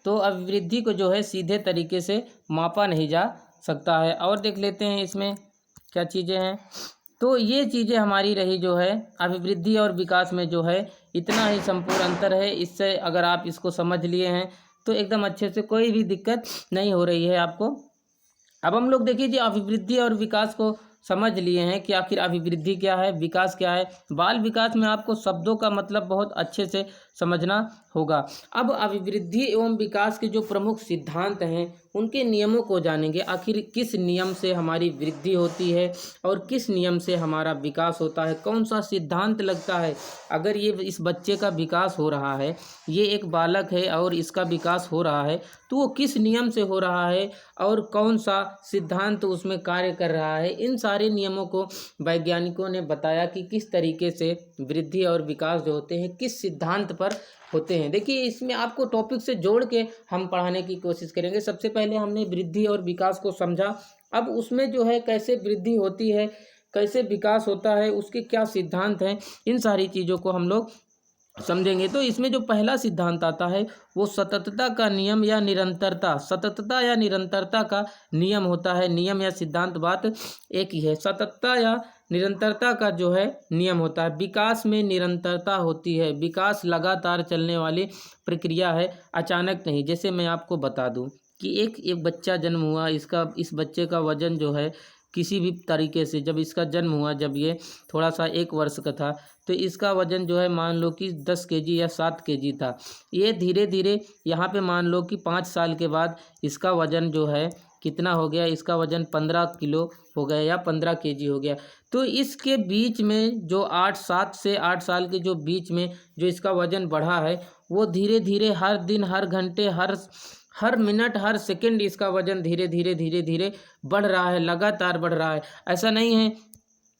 तो अभिवृद्धि को जो है सीधे तरीके से मापा नहीं जा सकता है। और देख लेते हैं इसमें क्या चीज़ें हैं। तो ये चीज़ें हमारी रही जो है अभिवृद्धि और विकास में जो है इतना ही संपूर्ण अंतर है। इससे अगर आप इसको समझ लिए हैं तो एकदम अच्छे से कोई भी दिक्कत नहीं हो रही है आपको। अब हम लोग देखिए जी अभिवृद्धि और विकास को समझ लिए हैं कि आखिर अभिवृद्धि क्या है, विकास क्या है। बाल विकास में आपको शब्दों का मतलब बहुत अच्छे से समझना होगा। अब अभिवृद्धि एवं विकास के जो प्रमुख सिद्धांत हैं उनके नियमों को जानेंगे। आखिर किस नियम से हमारी वृद्धि होती है और किस नियम से हमारा विकास होता है, कौन सा सिद्धांत लगता है। अगर ये इस बच्चे का विकास हो रहा है, ये एक बालक है और इसका विकास हो रहा है, तो वो किस नियम से हो रहा है और कौन सा सिद्धांत उसमें कार्य कर रहा है। इन सारे नियमों को वैज्ञानिकों ने बताया कि किस तरीके से वृद्धि और विकास जो होते हैं किस सिद्धांत पर होते हैं। देखिए इसमें आपको टॉपिक से जोड़ के हम पढ़ाने की कोशिश करेंगे। सबसे पहले हमने वृद्धि और विकास को समझा, अब उसमें जो है कैसे वृद्धि होती है, कैसे विकास होता है, उसके क्या सिद्धांत हैं, इन सारी चीज़ों को हम लोग समझेंगे। तो इसमें जो पहला सिद्धांत आता है वो सततता का नियम या निरंतरता, सततता या निरंतरता का नियम होता है। नियम या सिद्धांत बात एक ही है। सततता या निरंतरता का जो है नियम होता है। विकास में निरंतरता होती है, विकास लगातार चलने वाली प्रक्रिया है, अचानक नहीं। जैसे मैं आपको बता दूं कि एक बच्चा जन्म हुआ, इस बच्चे का वजन जो है किसी भी तरीके से जब इसका जन्म हुआ, जब ये थोड़ा सा 1 वर्ष का था, तो इसका वजन जो है मान लो कि 10 केजी या 7 केजी था। ये धीरे धीरे यहाँ पे मान लो कि 5 साल के बाद इसका वजन जो है कितना हो गया, इसका वजन 15 किलो हो गया या 15 केजी हो गया। तो इसके बीच में जो 7 से 8 साल के जो बीच में जो इसका वजन बढ़ा है, वो धीरे धीरे हर दिन, हर घंटे, हर मिनट, हर सेकंड इसका वजन धीरे धीरे बढ़ रहा है, लगातार बढ़ रहा है। ऐसा नहीं है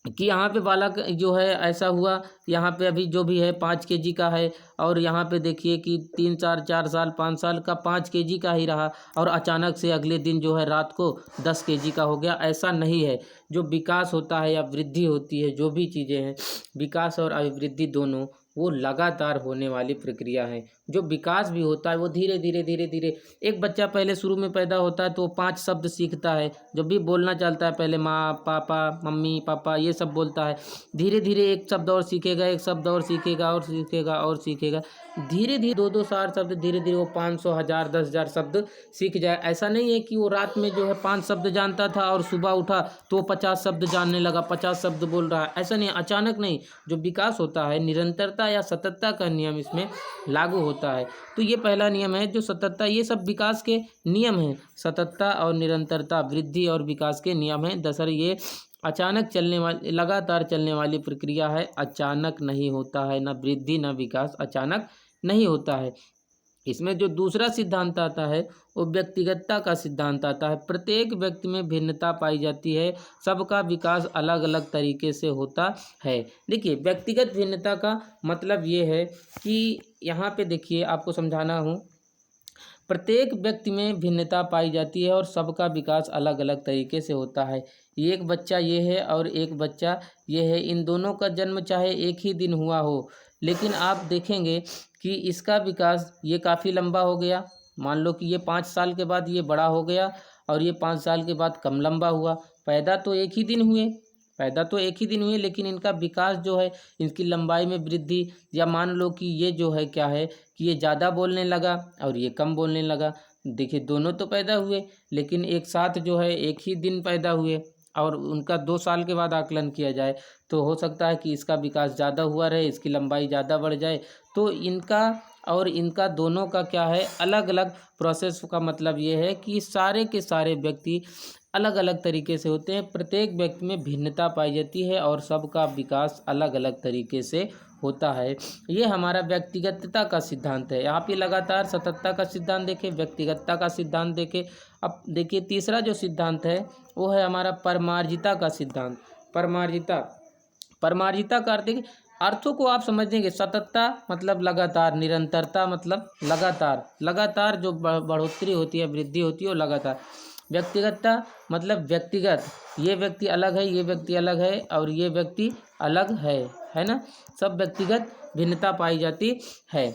कि यहाँ पे बालक जो है ऐसा हुआ, यहाँ पे अभी जो भी है 5 केजी का है और यहाँ पे देखिए कि 4 साल 5 साल का 5 केजी का ही रहा और अचानक से अगले दिन जो है रात को 10 केजी का हो गया। ऐसा नहीं है। जो विकास होता है या वृद्धि होती है, जो भी चीज़ें हैं, विकास और अभिवृद्धि दोनों वो लगातार होने वाली प्रक्रिया है। जो विकास भी होता है वो धीरे धीरे एक बच्चा पहले शुरू में पैदा होता है तो 5 शब्द सीखता है। जब भी बोलना चलता है पहले माँ पापा, मम्मी पापा, ये सब बोलता है। धीरे धीरे एक शब्द और सीखेगा, एक शब्द और सीखेगा और सीखेगा और सीखेगा। धीरे धीरे 2-2 4 शब्द, धीरे धीरे वो 500, 1000, 10,000 शब्द सीख जाए। ऐसा नहीं है कि वो रात में जो है 5 शब्द जानता था और सुबह उठा तो 50 शब्द जानने लगा, 50 शब्द बोल रहा है। ऐसा नहीं, अचानक नहीं। जो विकास होता है, निरंतरता या सततता का नियम इसमें लागू होता है। तो ये पहला नियम है जो सततता, ये सब विकास के नियम हैं। सततता और निरंतरता वृद्धि और विकास के नियम हैं। दरअसल ये अचानक चलने वाली, लगातार चलने वाली प्रक्रिया है। अचानक नहीं होता है, ना वृद्धि ना विकास अचानक नहीं होता है। इसमें जो दूसरा सिद्धांत आता है वो व्यक्तिगतता का सिद्धांत आता है। प्रत्येक व्यक्ति में भिन्नता पाई जाती है, सबका विकास अलग अलग तरीके से होता है। देखिए व्यक्तिगत भिन्नता का मतलब ये है कि यहाँ पे देखिए आपको समझाना हूँ, प्रत्येक व्यक्ति में भिन्नता पाई जाती है और सबका विकास अलग अलग तरीके से होता है। एक बच्चा ये है और एक बच्चा ये है, इन दोनों का जन्म चाहे एक ही दिन हुआ हो, लेकिन आप देखेंगे कि इसका विकास ये काफ़ी लंबा हो गया। मान लो कि ये 5 साल के बाद ये बड़ा हो गया और ये 5 साल के बाद कम लंबा हुआ। पैदा तो एक ही दिन हुए, लेकिन इनका विकास जो है, इनकी लंबाई में वृद्धि, या मान लो कि ये जो है क्या है कि ये ज़्यादा बोलने लगा और ये कम बोलने लगा। देखिए दोनों तो पैदा हुए लेकिन एक साथ जो है एक ही दिन पैदा हुए और उनका 2 साल के बाद आकलन किया जाए तो हो सकता है कि इसका विकास ज़्यादा हुआ रहे, इसकी लंबाई ज़्यादा बढ़ जाए। तो इनका और इनका दोनों का क्या है, अलग अलग प्रोसेस का मतलब ये है कि सारे के सारे व्यक्ति अलग अलग तरीके से होते हैं। प्रत्येक व्यक्ति में भिन्नता पाई जाती है और सबका विकास अलग अलग तरीके से होता है। ये हमारा व्यक्तिगतता का सिद्धांत है। यहाँ पे लगातार सततता का सिद्धांत देखें, व्यक्तिगतता का सिद्धांत देखें। अब देखिए तीसरा जो सिद्धांत है वो है हमारा परमार्जिता का सिद्धांत। परमार्जिता का अर्थ देखिए, अर्थों को आप समझ देंगे। सततता मतलब लगातार, निरंतरता मतलब लगातार जो बढ़ोतरी होती है, वृद्धि होती है वो लगातार। व्यक्तिगतता मतलब व्यक्तिगत, ये व्यक्ति अलग है, ये व्यक्ति अलग है और ये व्यक्ति अलग है ना। सब व्यक्तिगत भिन्नता पाई जाती है।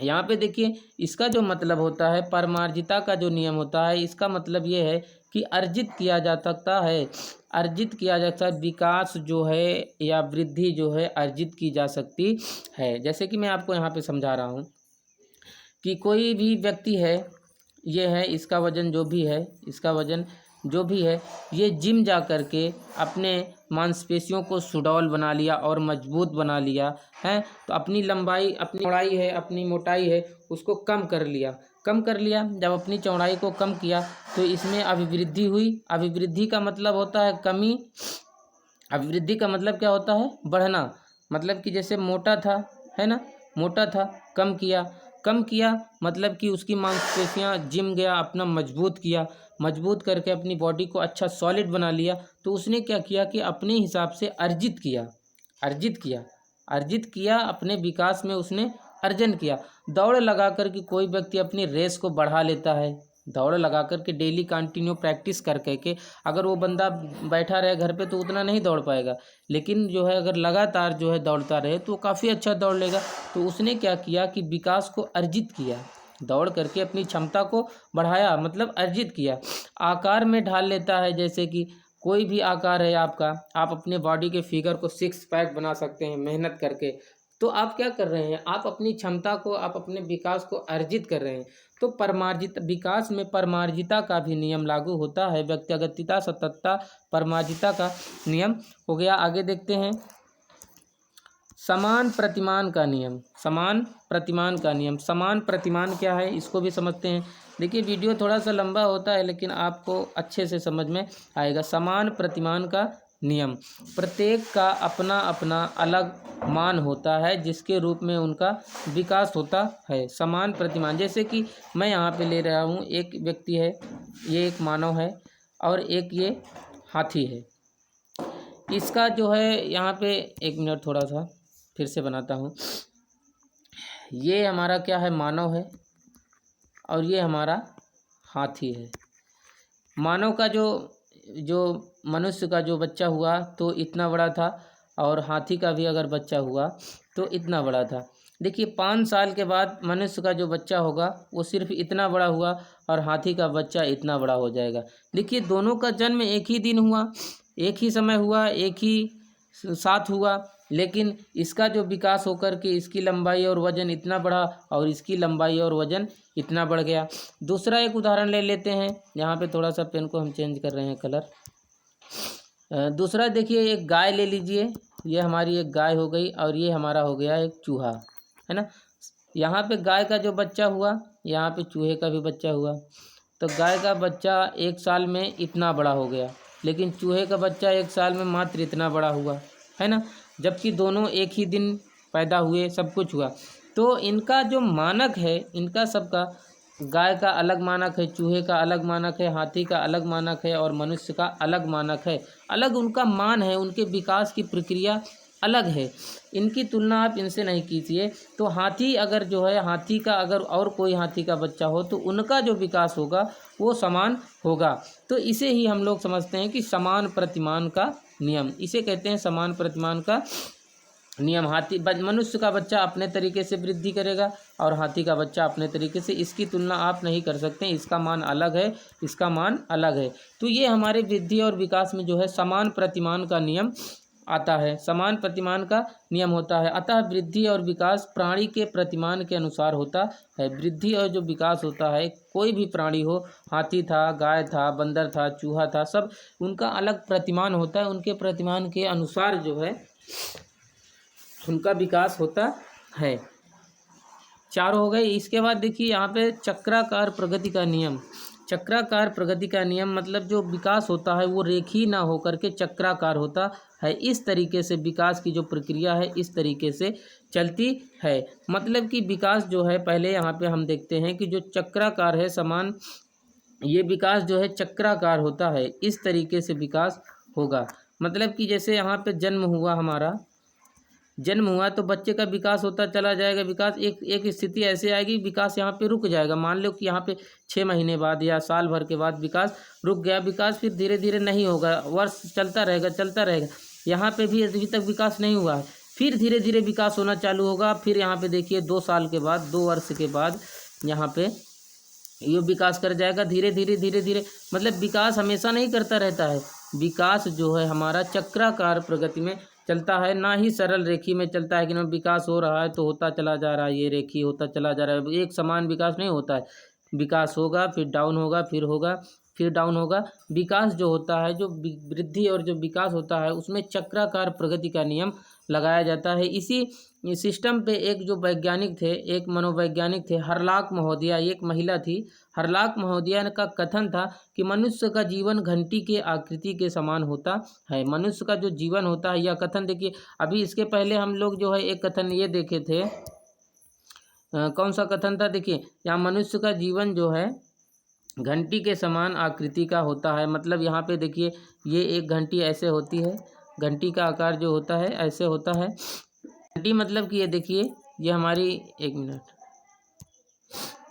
यहाँ पे देखिए इसका जो मतलब होता है, परमार्जिता का जो नियम होता है, इसका मतलब ये है कि अर्जित किया जा सकता है, अर्जित किया जा सकता है, विकास जो है या वृद्धि जो है अर्जित की जा सकती है। जैसे कि मैं आपको यहाँ पे समझा रहा हूँ कि कोई भी व्यक्ति है, ये है इसका वज़न जो भी है, इसका वज़न जो भी है, ये जिम जा कर के अपने मांसपेशियों को सुडौल बना लिया और मजबूत बना लिया है, तो अपनी लंबाई, अपनी चौड़ाई है, अपनी मोटाई है, उसको कम कर लिया, कम कर लिया। जब अपनी चौड़ाई को कम किया तो इसमें अभिवृद्धि हुई। अभिवृद्धि का मतलब होता है कमी, अभिवृद्धि का मतलब क्या होता है, बढ़ना। मतलब कि जैसे मोटा था, है ना, मोटा था, कम किया, कम किया मतलब कि उसकी मांसपेशियां जिम गया, अपना मजबूत किया, मजबूत करके अपनी बॉडी को अच्छा सॉलिड बना लिया। तो उसने क्या किया कि अपने हिसाब से अर्जित किया, अर्जित किया, अर्जित किया, अपने विकास में उसने अर्जन किया। दौड़ लगा कर के कोई व्यक्ति अपनी रेस को बढ़ा लेता है, दौड़ लगा कर के डेली कंटिन्यू प्रैक्टिस कर के अगर वो बंदा बैठा रहे घर पे तो उतना नहीं दौड़ पाएगा, लेकिन जो है अगर लगातार जो है दौड़ता रहे तो काफ़ी अच्छा दौड़ लेगा। तो उसने क्या किया कि विकास को अर्जित किया, दौड़ करके अपनी क्षमता को बढ़ाया, मतलब अर्जित किया। आकार में ढाल लेता है, जैसे कि कोई भी आकार है आपका, आप अपने बॉडी के फिगर को सिक्स पैक बना सकते हैं मेहनत करके। तो आप क्या कर रहे हैं, आप अपनी क्षमता को, आप अपने विकास को अर्जित कर रहे हैं। तो परमार्जित विकास में परमार्जिता का भी नियम लागू होता है, व्यक्तिगतता, सततता, परमार्जिता का नियम हो गया। आगे देखते हैं समान प्रतिमान का नियम, समान प्रतिमान का नियम। समान प्रतिमान क्या है इसको भी समझते हैं। देखिए वीडियो थोड़ा सा लंबा होता है लेकिन आपको अच्छे से समझ में आएगा। समान प्रतिमान का नियम, प्रत्येक का अपना अपना अलग मान होता है जिसके रूप में उनका विकास होता है। समान प्रतिमान, जैसे कि मैं यहाँ पे ले रहा हूँ, एक व्यक्ति है, ये एक मानव है और एक ये हाथी है। इसका जो है यहाँ पे, एक मिनट थोड़ा सा फिर से बनाता हूँ। ये हमारा क्या है, मानव है और ये हमारा हाथी है। मानव का जो मनुष्य का जो बच्चा हुआ तो इतना बड़ा था और हाथी का भी अगर बच्चा हुआ तो इतना बड़ा था। देखिए 5 साल के बाद मनुष्य का जो बच्चा होगा वो सिर्फ इतना बड़ा हुआ और हाथी का बच्चा इतना बड़ा हो जाएगा। देखिए दोनों का जन्म एक ही दिन हुआ, एक ही समय हुआ, एक ही साथ हुआ, लेकिन इसका जो विकास होकर के इसकी लंबाई और वज़न इतना बढ़ा और इसकी लंबाई और वज़न इतना बढ़ गया। दूसरा एक उदाहरण ले लेते हैं, यहाँ पे थोड़ा सा पेन को हम चेंज कर रहे हैं कलर। दूसरा देखिए, एक गाय ले लीजिए, ये हमारी एक गाय हो गई और ये हमारा हो गया एक चूहा, है ना। यहाँ पे गाय का जो बच्चा हुआ, यहाँ पे चूहे का भी बच्चा हुआ। तो गाय का बच्चा 1 साल में इतना बड़ा हो गया, लेकिन चूहे का बच्चा 1 साल में मात्र इतना बड़ा हुआ, है ना। जबकि दोनों एक ही दिन पैदा हुए, सब कुछ हुआ। तो इनका जो मानक है, इनका सबका, गाय का अलग मानक है, चूहे का अलग मानक है, हाथी का अलग मानक है और मनुष्य का अलग मानक है। अलग उनका मान है, उनके विकास की प्रक्रिया अलग है। इनकी तुलना आप इनसे नहीं कीजिए। तो हाथी अगर जो है, हाथी का अगर और कोई हाथी का बच्चा हो तो उनका जो विकास होगा वो समान होगा। तो इसे ही हम लोग समझते हैं कि समान प्रतिमान का नियम, इसे कहते हैं समान प्रतिमान का नियम। मनुष्य का बच्चा अपने तरीके से वृद्धि करेगा और हाथी का बच्चा अपने तरीके से, इसकी तुलना आप नहीं कर सकते। इसका मान अलग है, इसका मान अलग है। तो ये हमारे वृद्धि और विकास में जो है समान प्रतिमान का नियम आता है, समान प्रतिमान का नियम होता है। अतः वृद्धि और विकास प्राणी के प्रतिमान के अनुसार होता है। वृद्धि और जो विकास होता है, कोई भी प्राणी हो, हाथी था, गाय था, बंदर था, चूहा था, सब उनका अलग प्रतिमान होता है। उनके प्रतिमान के अनुसार जो है उनका विकास होता है। 4 हो गए। इसके बाद देखिए यहाँ पे चक्राकार प्रगति का नियम। चक्राकार प्रगति का नियम मतलब जो विकास होता है वो रेखीय ना होकर के चक्राकार होता है। इस तरीके से विकास की जो प्रक्रिया है इस तरीके से चलती है। मतलब कि विकास जो है, पहले यहाँ पे हम देखते हैं कि जो चक्राकार है, समान, ये विकास जो है चक्राकार होता है, इस तरीके से विकास होगा। मतलब कि जैसे यहाँ पे जन्म हुआ, हमारा जन्म हुआ तो बच्चे का विकास होता चला जाएगा। विकास एक स्थिति ऐसे आएगी, विकास यहाँ पे रुक जाएगा। मान लो कि यहाँ पे 6 महीने बाद या साल भर के बाद विकास रुक गया, विकास फिर धीरे धीरे नहीं होगा, वर्ष चलता रहेगा, चलता रहेगा। यहाँ पे भी अभी तक विकास नहीं हुआ है, फिर धीरे धीरे विकास होना चालू होगा। फिर यहाँ पे देखिए 2 साल के बाद, 2 वर्ष के बाद यहाँ पे ये विकास कर जाएगा धीरे धीरे धीरे धीरे। मतलब विकास हमेशा नहीं करता रहता है, विकास जो है हमारा चक्राकार प्रगति में चलता है, ना ही सरल रेखी में चलता है कि ना विकास हो रहा है तो होता चला जा रहा है, ये रेखी होता चला जा रहा है। एक समान विकास नहीं होता है, विकास होगा फिर डाउन होगा, फिर होगा फिर डाउन होगा। विकास जो होता है, जो वृद्धि और जो विकास होता है, उसमें चक्राकार प्रगति का नियम लगाया जाता है। इसी सिस्टम पे एक जो वैज्ञानिक थे, एक मनोवैज्ञानिक थे, हरलाक महोदया, एक महिला थी, हरलाक महोदया का कथन था कि मनुष्य का जीवन घंटी के आकृति के समान होता है। मनुष्य का जो जीवन होता है, यह कथन देखिए, अभी इसके पहले हम लोग जो है एक कथन ये देखे थे, कौन सा कथन था, देखिए यहाँ मनुष्य का जीवन जो है घंटी के समान आकृति का होता है। मतलब यहाँ पे देखिए ये एक घंटी ऐसे होती है, घंटी का आकार जो होता है ऐसे होता है। घंटी मतलब कि ये देखिए ये हमारी, एक मिनट,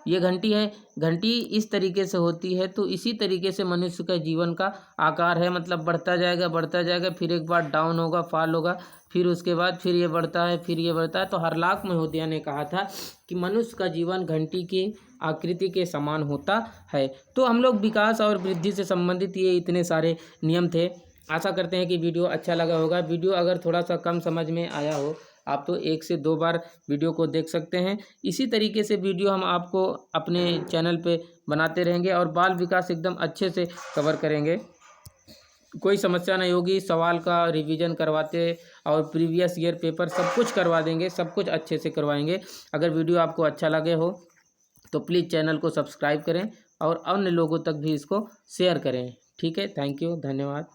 ये घंटी है, घंटी इस तरीके से होती है। तो इसी तरीके से मनुष्य का जीवन का आकार है, मतलब बढ़ता जाएगा बढ़ता जाएगा, फिर एक बार डाउन होगा, फॉल होगा, फिर उसके बाद फिर ये बढ़ता है, फिर ये बढ़ता है। तो हरलाक महोदया ने कहा था कि मनुष्य का जीवन घंटी की आकृति के समान होता है। तो हम लोग विकास और वृद्धि से संबंधित ये इतने सारे नियम थे। आशा करते हैं कि वीडियो अच्छा लगा होगा। वीडियो अगर थोड़ा सा कम समझ में आया हो, आप तो 1 से 2 बार वीडियो को देख सकते हैं। इसी तरीके से वीडियो हम आपको अपने चैनल पे बनाते रहेंगे और बाल विकास एकदम अच्छे से कवर करेंगे। कोई समस्या नहीं होगी, सवाल का रिवीजन करवाते और प्रीवियस ईयर पेपर सब कुछ करवा देंगे, सब कुछ अच्छे से करवाएंगे। अगर वीडियो आपको अच्छा लगे हो तो प्लीज़ चैनल को सब्सक्राइब करें और अन्य लोगों तक भी इसको शेयर करें। ठीक है, थैंक यू, धन्यवाद।